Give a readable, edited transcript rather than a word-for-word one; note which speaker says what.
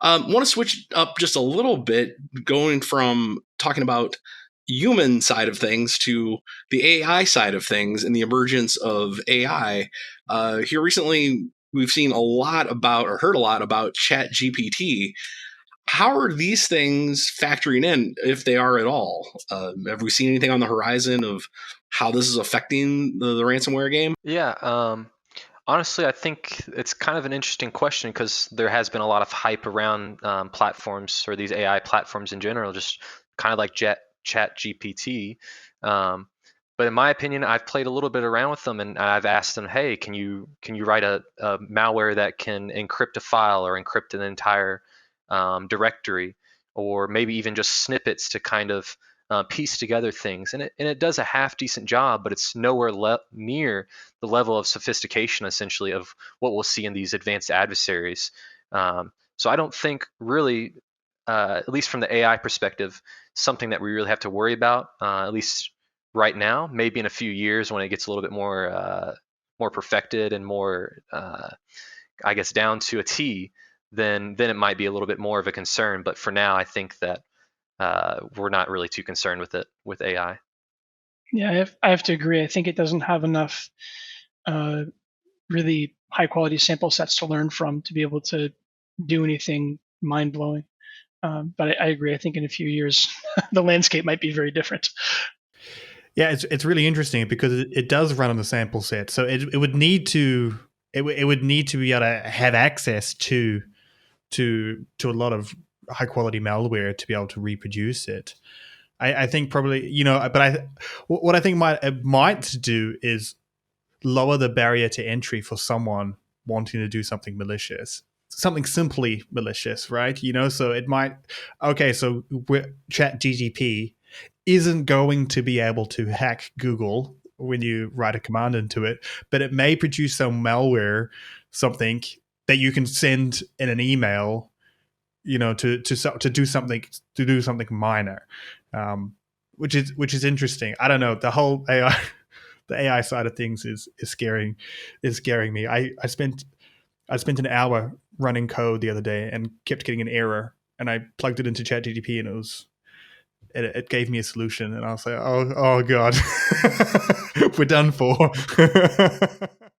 Speaker 1: Want to switch up just a little bit, going from talking about human side of things to the AI side of things and the emergence of AI. Here recently, we've seen a lot about, or heard a lot about, ChatGPT. How are these things factoring in, if they are at all? Have we seen anything on the horizon of how this is affecting the ransomware game?
Speaker 2: Yeah, honestly, I think it's kind of an interesting question because there has been a lot of hype around platforms or these AI platforms in general, just kind of like ChatGPT. Um, but in my opinion, I've played a little bit around with them and I've asked them, hey, can you write a malware that can encrypt a file or encrypt an entire directory, or maybe even just snippets to kind of piece together things, and it does a half decent job, but it's nowhere near the level of sophistication essentially of what we'll see in these advanced adversaries. So I don't think really, at least from the AI perspective, something that we really have to worry about, at least right now. Maybe in a few years when it gets a little bit more perfected and more, I guess, down to a T, then it might be a little bit more of a concern. But for now, I think that we're not really too concerned with it with AI.
Speaker 3: Yeah, I have to agree. I think it doesn't have enough uh, really high quality sample sets to learn from to be able to do anything mind blowing. But I agree. I think in a few years, the landscape might be very different.
Speaker 4: Yeah, it's really interesting because it does run on the sample set, so it would need to it would need to be able to have access to a lot of high quality malware to be able to reproduce it. I think probably, but what I think it might do is lower the barrier to entry for someone wanting to do something malicious, something simply malicious, right? So it might, okay, so ChatGPT isn't going to be able to hack Google when you write a command into it, but it may produce some malware, something that you can send in an email, to do something minor, which is interesting. I don't know, the whole AI the AI side of things is scaring me. I spent an hour running code the other day and kept getting an error, and I plugged it into ChatGPT and it gave me a solution, and I was like, oh god, we're done for.